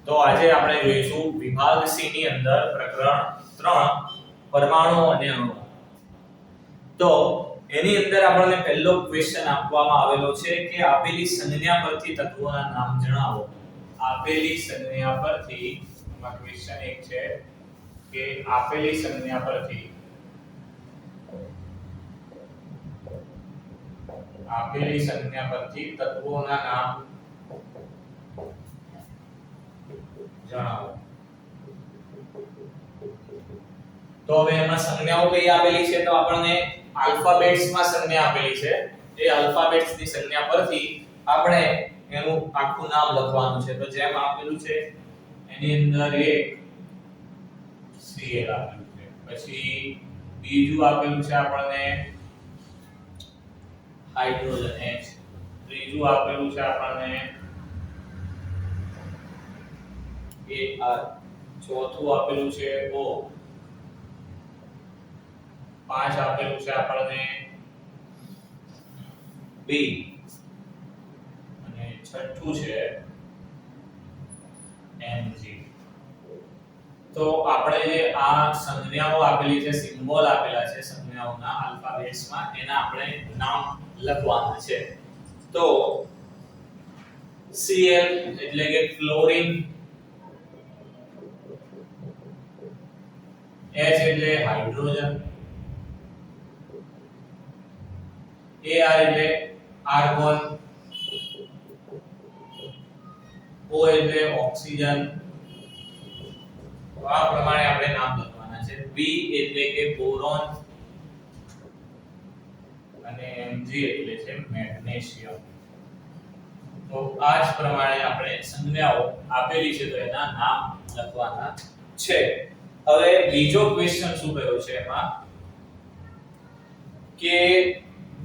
તો આજે આપણે જોઈશું વિભાગ સી ની અંદર પ્રકરણ 3 પરમાણુ અને અણુ. તો એની અંદર આપણને પહેલો ક્વેશ્ચન આપવામાં આવેલો છે કે આપેલી સંજ્ઞા પરથી તત્વોના નામ જણાવો. આપેલી સંજ્ઞા પરથી ક્વેશ્ચન એક છે કે આપેલી સંજ્ઞા પરથી તત્વોના નામ જણાવો. તો હવે એમાં સંજ્ઞાઓ કઈ આપેલી છે તો આપણને આલ્ફાબેટ્સ માં સંજ્ઞા આપેલી છે. એ આલ્ફાબેટ્સ ની સંજ્ઞા પરથી આપણે એનું આખું નામ લખવાનું છે. તો જેમ આપેલું છે એની અંદર એક Cl આપેલું છે. પછી બીજું આપેલું છે આપણને હાઇડ્રોજન H. ત્રીજું આપેલું છે આપણને Ar. ચોથું આપેલું છે O. 5 આપેલું છે આપણને B. અને છઠ્ઠું છે Mg. તો આપણે જે આ સંજ્ઞાઓ આપેલી છે, સિમ્બોલ આપેલા છે સંજ્ઞાઓના આલ્ફાબેટ્સમાં, એના આપણે નામ લખવાના છે. તો Cl એટલે કે ક્લોરીન, H એટલે હાઇડ્રોજન, Ar એટલે આર્ગોન, O એટલે ઓક્સિજન. તો આ પ્રમાણે આપણે નામ લખવાના છે. B એટલે કે બોરોન અને Mg એટલે છે મેગ્નેશિયમ. તો આ જ પ્રમાણે આપણે સંજ્ઞાઓ આપેલી છે તો એના નામ લખવાના છે. હવે બીજો ક્વેશ્ચન શું કહ્યો છે એમાં કે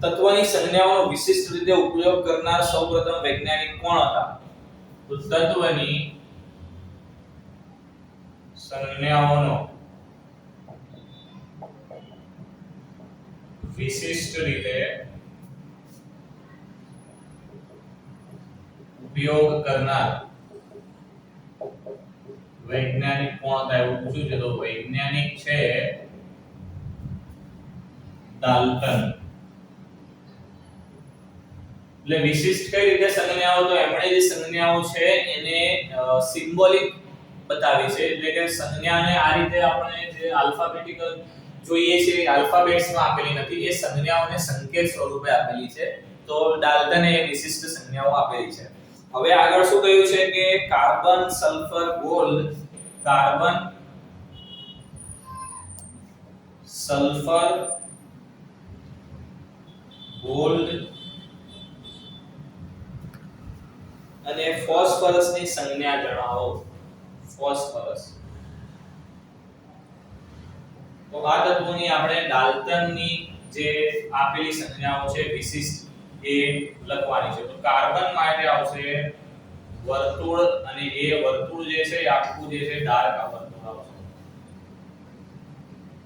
તત્વની સંજ્ઞાઓનો વિશિષ્ટ રીતે ઉપયોગ કરનાર સૌપ્રથમ વૈજ્ઞાનિક કોણ હતા? તો તત્વની સંજ્ઞાઓનો વિશિષ્ટ રીતે ઉપયોગ કરનાર વૈજ્ઞાનિક કોણ હતા એવું પૂછ્યું છે. તો વૈજ્ઞાનિક છે ડાલ્ટન. એટલે વિશિષ્ટ કઈ રીતે સંજ્ઞાઓ? તો એમણે જે સંજ્ઞાઓ છે એને સિમ્બોલિક બતાવી છે. એટલે કે સંજ્ઞાને આ રીતે આપણે જે આલ્ફાબેટિકલ જોઈએ છે આલ્ફાબેટ્સમાં આપેલી નથી, એ સંજ્ઞાઓને સંકેત સ્વરૂપે આપેલી છે. તો ડાલ્ટને એ વિશિષ્ટ સંજ્ઞાઓ આપેલી છે. હવે આગળ શું કહ્યું છે કે carbon, sulphur, gold, carbon, sulphur, gold અને ફોસ્ફરસની સંજ્ઞા જણાવો. ફોસ્ફરસ. તો આ તત્વોની આપણે ડાલ્ટનની જે આપેલી સંજ્ઞાઓ છે વિશિષ્ટ એ લખવાની છે. તો કાર્બન માટે આવશે વર્તુળ, અને એ વર્તુળ જે છે એ આખું જે છે ડાર્ક આ વર્તુળ આવશે.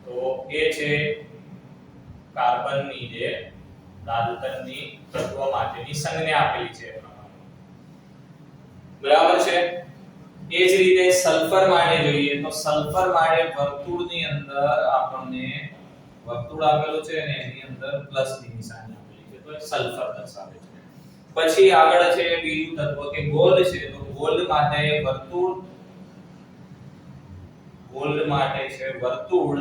તો એ છે કાર્બનની જે ડાલ્ટનની તત્વ માટેની સંજ્ઞા આપેલી છે. બરાબર છે. એ જ રીતે સલ્ફર માટે જોઈએ તો સલ્ફર માટે વર્તુળની અંદર આપણને વર્તુળ આપેલું છે અને એની અંદર પ્લસ ની નિશાની આપેલી છે. તો એ સલ્ફર દર્શાવે છે. પછી આગળ છે બીજું તત્વ કે ગોલ્ડ છે. તો ગોલ્ડ માટે વર્તુળ, ગોલ્ડ માટે છે વર્તુળ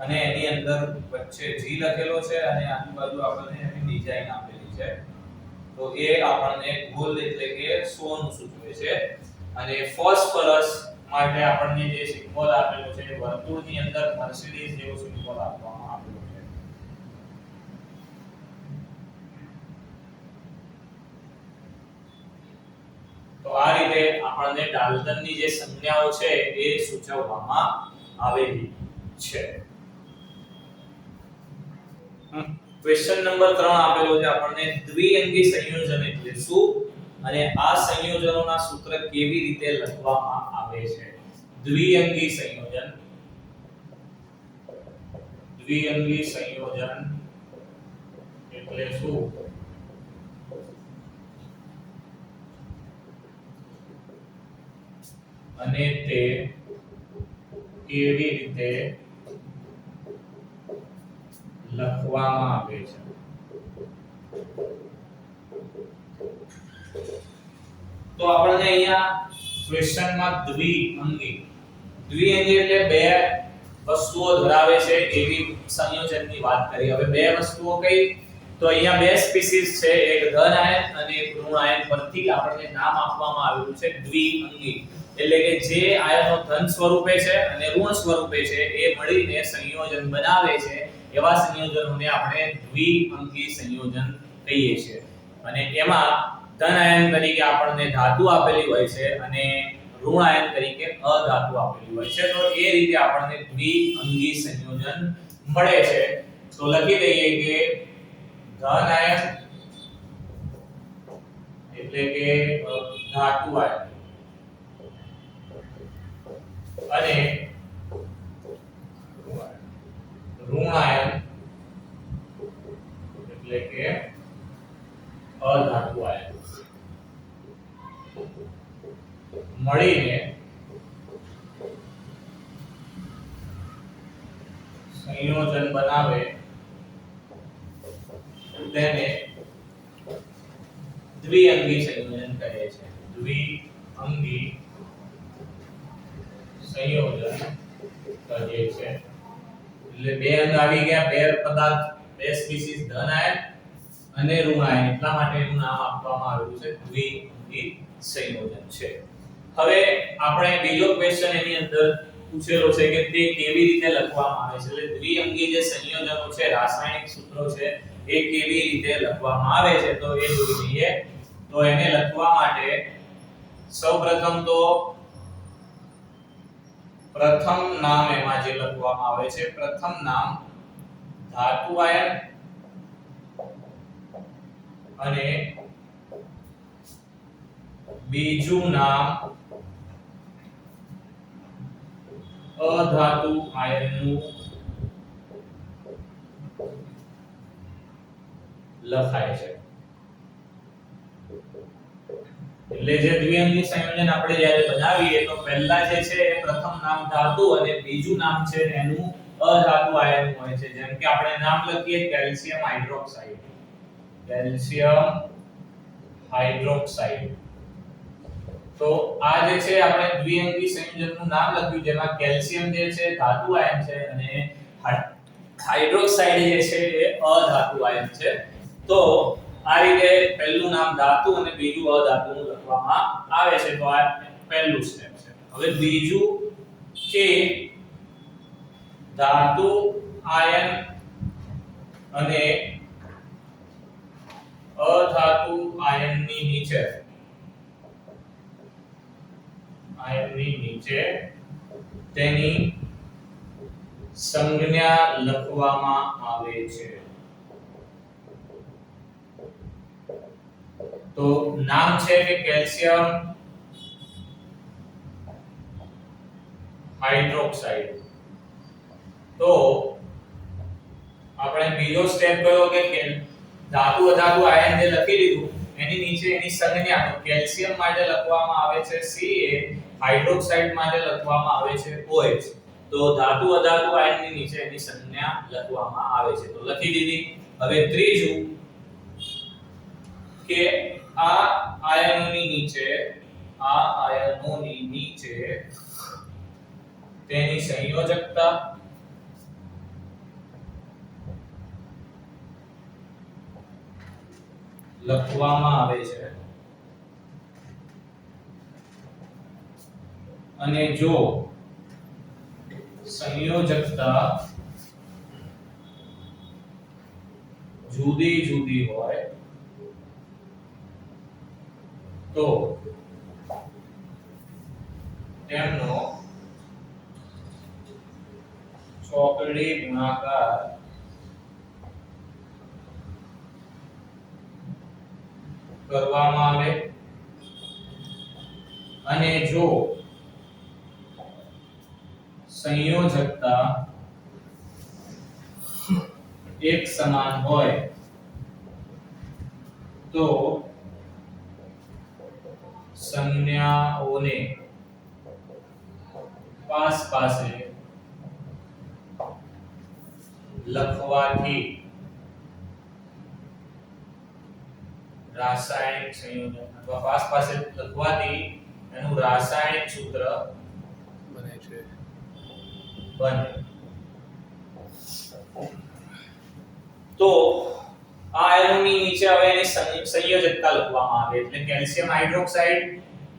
અને એની અંદર વચ્ચે G લખેલો છે અને આજુબાજુ આપણને એની ડિઝાઇન આપેલી છે. તો એ આપણને ગોલ્ડ એટલે કે સોનું સૂચવે છે. અને ફોસ્ફરસ માટે આપણને જે સિમ્બોલ આપેલો છે વર્તુળની અંદર મર્સિડીઝ જેવો સિમ્બોલ આપવામાં આવેલો છે. તો આ રીતે આપણને ડાલ્ટનની જે સંજ્ઞાઓ છે એ સૂચવવામાં આવેલી છે. ક્વેશ્ચન નંબર 3 આપેલો છે આપણને દ્વિઅંગી સંયોજન એટલે શું અને આ સંયોજનોના સૂત્ર કેવી રીતે લખવામાં આવે છે? દ્વિઅંગી સંયોજન. દ્વિઅંગી સંયોજન એટલે શું? અને તે કેવી રીતે લખવામાં આવે છે. તો આપણને અહીંયા ક્વેશ્ચનમાં દ્વિઅંગી એટલે બે વસ્તુઓ ધરાવે છે એવી સંયોજનની વાત કરી. હવે બે વસ્તુઓ કઈ? તો અહીંયા બે સ્પીસીસ છે, એક ધન આયન અને એક ઋણ આયન. પરથી આપણને નામ આપવામાં આવેલું છે દ્વિઅંગી. એટલે કે જે આયનો ધન સ્વરૂપે છે અને ઋણ સ્વરૂપે છે એ મળીને સંયોજન બનાવે છે, એવા સંયોજનોને આપણે દ્વિઅંગી સંયોજન કહીએ છીએ. અને એમાં ધન આયન તરીકે આપણને ધાતુ આપેલી હોય છે અને ઋણ આયન તરીકે અધાતુ આપેલી હોય છે. તો એ રીતે આપણને દ્વિઅંગી સંયોજન મળે છે. તો લખી દઈએ કે ધન આયન એટલે કે ધાતુ આયન અને ઋણ આયન એટલે કે અધાતુ આયન મળીને સંયોજન બનાવે તેને દ્વિઅંગી સંયોજન કહે છે. દ્વિઅંગી સંયોજન કહે છે. એટલે બે અંગ આવી ગયા, બે પદાર્થ, બે સ્પીસીસ ધન આયન અને ઋણ આયન, એટલા માટે એનું નામ આપવામાં આવ્યું છે દ્વિઅંગી સંયોજન છે. હવે આપણે બીજો ક્વેશ્ચન એની અંદર પૂછેલો છે કે તે કેવી રીતે લખવામાં આવે છે. એટલે દ્વિઅંગી જે સંયોજનો છે, રાસાયણિક સૂત્રો છે, એ કેવી રીતે લખવામાં આવે છે તો એ જોઈ લઈએ. તો એને લખવા માટે સૌપ્રથમ તો પ્રથમ નામ એમાં જે લખવામાં આવે છે, પ્રથમ નામ ધાતુ આયન અને બીજું નામ અધાતુ આયનનું લખાય છે. એટલે જે દ્વિઅંગી સંયોજન આપણે જ્યારે બનાવીએ તો પહેલા જે છે એ પ્રથમ નામ ધાતુ અને બીજું નામ છે એનું અધાતુ આયન હોય છે. જેમ કે આપણે નામ લખીએ કેલ્શિયમ હાઇડ્રોક્સાઇડ, કેલ્શિયમ હાઇડ્રોક્સાઇડ. તો આ જે છે આપણે દ્વિઅંગી સંયોજનનું નામ લખ્યું, જેમાં કેલ્શિયમ જે છે ધાતુ આયન છે અને હાઇડ્રોક્સાઇડ જે છે એ અધાતુ આયન છે. તો આ રીતે પહેલું નામ ધાતુ અને બીજું અધાતુનું લખવામાં આવે છે. તો આ પહેલું સ્ટેપ છે. હવે બીજું કે ધાતુ આયન અને અધાતુ આયનની નીચે તેની સંજ્ઞા લખવામાં આવે છે. તો નામ છે કે કેલ્શિયમ હાઇડ્રોક્સાઇડ. તો આપણે બીજો સ્ટેપ કયો કે ધાતુ અધાતુ આયન જે લખી દીધું એની નીચે એની સંજ્ઞા. તો કેલ્શિયમ માટે લખવામાં આવે છે Ca, હાઇડ્રોક્સાઇડ માટે લખવામાં આવે છે OH. તો ધાતુ અધાતુ આયનની નીચે એની સંજ્ઞા લખવામાં આવે છે. તો લખી દીધી. હવે ત્રીજું કે આ આયનોની નીચે તેની સંયોજકતા લખવામાં આવે છે. અને જો સંયોજકતા જુદી જુદી હોય તો તેમનો ચોકડી ગુણાકાર કરવામાં આવે. અને જો સંયોજકતા એક સમાન હોય તો સંજ્ઞાઓને પાસ પાસે લખવાથી રાસાયણિક સંયોજન અથવા પાસ પાસે લખવાથી એનું રાસાયણિક સૂત્ર બને છે. બને. તો આ આયનોની નીચે હવે એની સંયોજકતા લખવામાં આવે એટલે કેલ્શિયમ હાઇડ્રોક્સાઇડ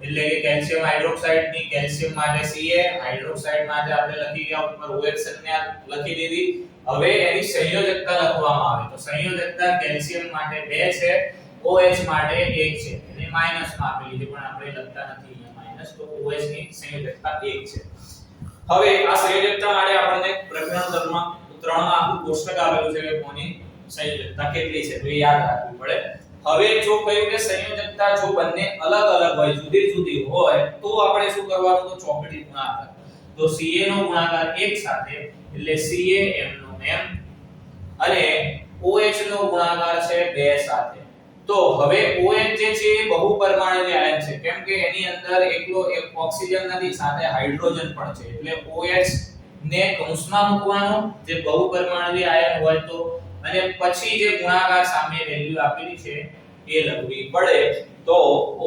એટલે કે કેલ્શિયમ હાઇડ્રોક્સાઇડ ની કેલ્શિયમ માટે Ca હાઇડ્રોક્સાઇડ માટે આપણે લખી ગયા ઉપર OH સંજ્ઞા લખી દીધી. હવે એની સંયોજકતા લખવામાં આવે તો સંયોજકતા કેલ્શિયમ માટે 2 છે, OH માટે 1 છે. એને માઈનસ માં આપેલી છે પણ આપણે લખતા નથી અહીંયા માઈનસ, તો OH ની સંયોજકતા 1 છે. હવે આ સંયોજકતા માટે આપણને પ્રકરણ 3 માં આખું કોષ્ટક આપેલું છે કે કોની સંયોજકતા કેટલી છે તો એ યાદ રાખવું પડે. હવે જો કહ્યું કે સંયોજકતા જો બંને અલગ અલગ હોય જુદી જુદી હોય તો આપણે શું કરવાનું તો ચોકડી ગુણાકાર. તો Ca નો ગુણાકાર 1 સાથે એટલે CaM નો M અને OH નો ગુણાકાર છે 2 સાથે. તો હવે OH જે છે એ બહુપરમાણુય આયન છે કેમ કે એની અંદર એકલો એક ઓક્સિજન નથી સાથે હાઇડ્રોજન પણ છે એટલે OH ને કૌંસમાં મૂકવાનો જે બહુપરમાણુય આયન હોય તો અને પછી જે ગુણાકાર સામે વેલ્યુ આપેલી છે એ લખવી પડે. તો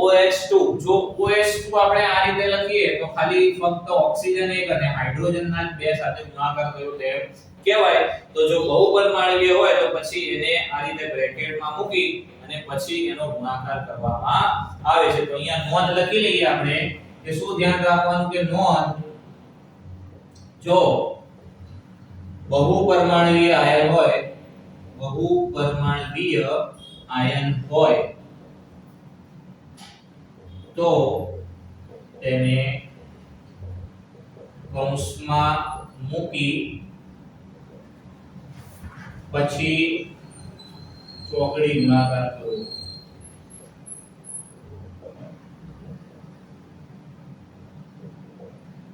OH2 જો OH2 આપણે આ રીતે લખીએ તો ખાલી ફક્ત ઓક્સિજન એક અને હાઇડ્રોજન ના બે સાથે ગુણાકાર કર્યો તેમ કહેવાય. તો જો બહુપરમાણુય હોય તો પછી એને આ રીતે બ્રેકેટમાં મૂકી અને પછી એનો ગુણાકાર કરવામાં આવે છે. તો અહીંયા નોંધ લખી લઈએ આપણે કે શું ધ્યાન રાખવાનું કે નોંધ જો બહુપરમાણુય આયન હોય તો તેને કૌંસમાં મૂકી પછી ચોકડી ગુણાકાર કરો.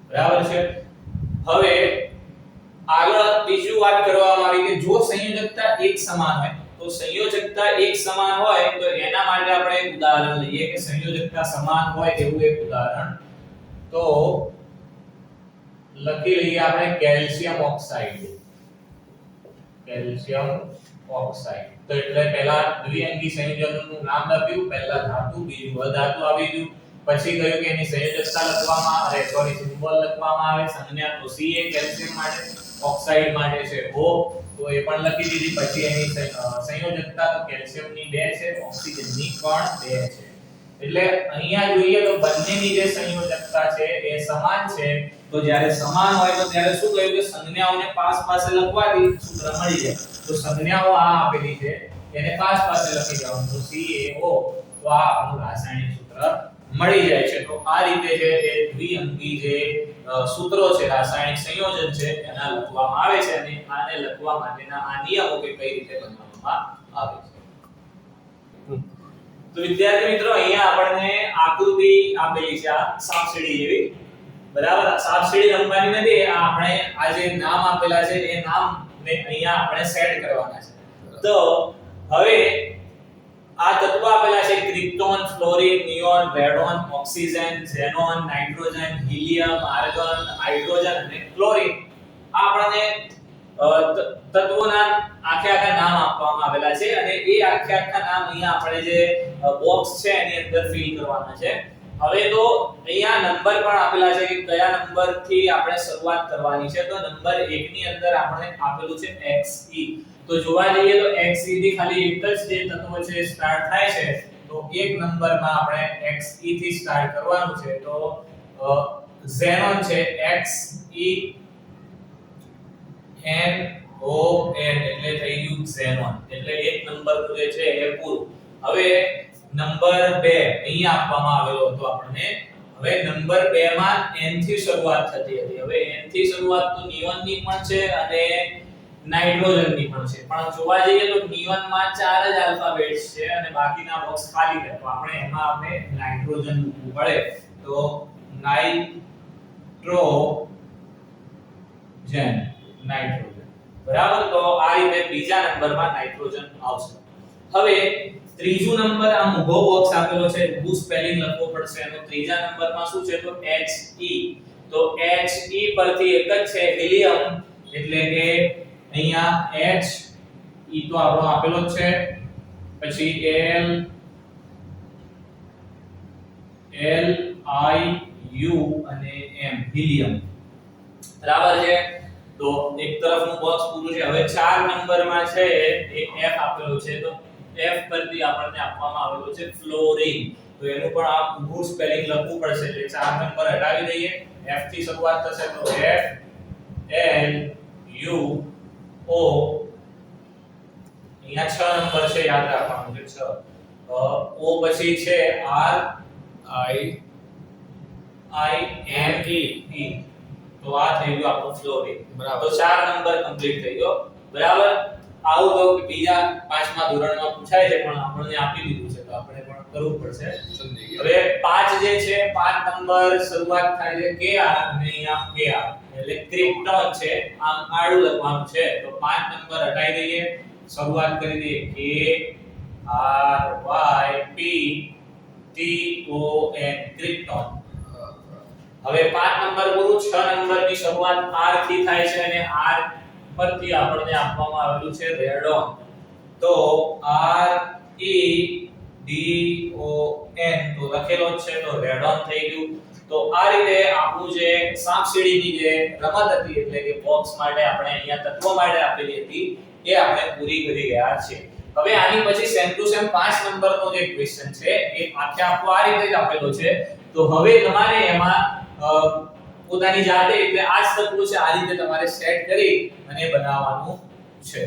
બરાબર છે. હવે આગળ બીજું વાત કરવામાં આવી કે જો સંયોજકતા એક સમાન હોય તો સંયોજકતા એક સમાન હોય તો એના માટે આપણે એક ઉદાહરણ લઈએ કે સંયોજકતા સમાન હોય એવું એક ઉદાહરણ. તો લખી લઈએ આપણે કેલ્શિયમ ઓક્સાઇડ. તો એટલે પહેલા દ્વિઅંગી સંયોજનનું નામ લખ્યું, પહેલા ધાતુ બીજું અધાતુ આવી ગયું, પછી કહ્યું કે એની સંયોજકતા લખવામાં આવે સિમ્બોલ લખવામાં આવે. સંજ્ઞા તો Ca કેલ્શિયમ માટે, ઓક્સાઇડ માટે છે O તો એ પણ લખી દીધી. પછી એની સંયોજકતા તો કેલ્શિયમની 2 છે, ઓક્સિજનની પણ 2 છે. એટલે અહીંયા જોઈએ તો બંનેની જે સંયોજકતા છે એ સમાન છે. તો જ્યારે સમાન હોય તો ત્યારે શું કહ્યું કે સંજ્ઞાઓને પાસ પાસે લખવાથી સૂત્ર મળી જાય. તો સંજ્ઞાઓ આ આપેલી છે એને પાસ પાસે લખી દેવાનું તો CaO તો આ આપણું રાસાયણિક સૂત્ર મળી જાય છે. તો આ રીતે જે એ દ્વિઅંગી જે સૂત્રો છે રાસાયણિક સંયોજન છે એના લખવામાં આવે છે અને આને લખવા માટેના આ નિયમો કે કઈ રીતે બનાવવામાં આવે છે. તો વિદ્યાર્થી મિત્રો અહીંયા આપણને આકૃતિ આપેલી છે આ સાપસીડી જેવી. બરાબર, સાપસીડી રમવાની નથી, આ આપણે આ જે નામ આપેલા છે એ નામ ને અહીંયા આપણે સેટ કરવાના છે. તો હવે આ તત્વો આપેલા છે krypton, fluorine, neon, radon, oxygen, xenon, nitrogen, helium, argon, hydrogen અને ક્લોરીન. આ આપણને તત્વોના આખા નામ આપવામાં આવેલા છે અને એ આખા નામ અહીંયા આપણે જે બોક્સ છે એની અંદર ફિલ કરવાના છે. હવે તો અહીંયા નંબર પણ આપેલા છે કે કયા નંબર થી આપણે શરૂઆત કરવાની છે. તો નંબર 1 ની અંદર આપણે આપેલું છે Xe. તો જોવા જઈએ તો Xe થી ખાલી એક જ જે તત્વ છે સ્ટાર્ટ થાય છે. તો એક નંબરમાં આપણે Xe થી સ્ટાર્ટ કરવાનું છે. તો ઝેનોન છે XeNON એટલે થઈ ગયું ઝેનોન. એટલે એક નંબર જે છે એ પૂરું. હવે નંબર 2 અહીં આપવામાં આવેલો હતો આપણને. હવે નંબર 2 માં N થી શરૂઆત થતી હતી. હવે N થી શરૂઆત તો નિયોન ની પણ છે અને નાઇટ્રોજન ની પણ છે. પણ જોવા જઈએ તો નિયોન માં 4 જ આલ્ફાબેટ્સ છે અને બાકીના બોક્સ ખાલી છે. તો આપણે એમાં આપણે નાઇટ્રોજન મૂકવું પડે. તો નાઇટ્રોજન. બરાબર, તો આ રીતે બીજા નંબરમાં નાઇટ્રોજન આવશે. હવે ત્રીજો નંબર આ ઊભો બોક્સ આપેલો છે, ઊભું સ્પેલિંગ લખવો પડશે. એનો ત્રીજા નંબરમાં શું છે તો He. તો He પરથી એક જ છે હિલિયમ, એટલે કે અહીંયા He તો આપણો આપેલો જ છે, પછી Liu અને M હિલિયમ, બરાબર છે. તો એક તરફનું બોક્સ પૂરું છે. હવે 4 નંબરમાં છે એ F આપેલો છે, તો F પરથી આપણને આપવામાં આવેલું છે ફ્લોરિન, તો એનું પણ આ ઊભું સ્પેલિંગ લખવું પડશે, એટલે 4 નંબર હટાવી દઈએ. F થી શરૂઆત થશે તો FLUO. અહીંયા 6 નંબર છે, યાદ રાખવાનું છે 6. O પછી છે RINE, તો આ થઈ ગયું આપણું ફ્લોરિન. બરાબર. તો 4 નંબર કમ્પ્લીટ થઈ ગયો, બરાબર. આવું તો કે બીજા 5મા ધોરણમાં પૂછાય છે, પણ આપણને આપી દીધું છે તો આપણે પણ કરવું પડશે. સમજી ગયા. હવે 5 જે છે 5 નંબર શરૂઆત થાય છે KR અને અહીંયા KR, એટલે ક્રિપ્ટોન છે, આમ આડું લખવાનું છે, તો 5 નંબર હટાઈ દઈએ, શરૂઆત કરી દઈએ KRYPTON, ક્રિપ્ટોન. હવે 5 નંબર પૂરું. 6 નંબરની શરૂઆત R થી થાય છે અને R પરથી આપણને આપવામાં આવેલું છે રેડોન, તો REDON તો લખેલો જ છે, તો રેડોન થઈ ગયું. તો આ રીતે આપણું જે સાપસીડીની જે રમત હતી, એટલે કે બોક્સ માટે આપણે અહીંયા તત્વો માટે આપેલી હતી, એ આપણે પૂરી કરી ગયા છે. હવે આની પછી સેમ ટુ સેમ 5 નંબરનો જે ક્વેશ્ચન છે એ આખે આખો આ રીતે જ આપેલો છે. તો હવે તમારે એમાં પોતાની જાતે, એટલે આ જ તત્વો છે, આ રીતે તમારે સેટ કરી અને બનાવવાનું છે.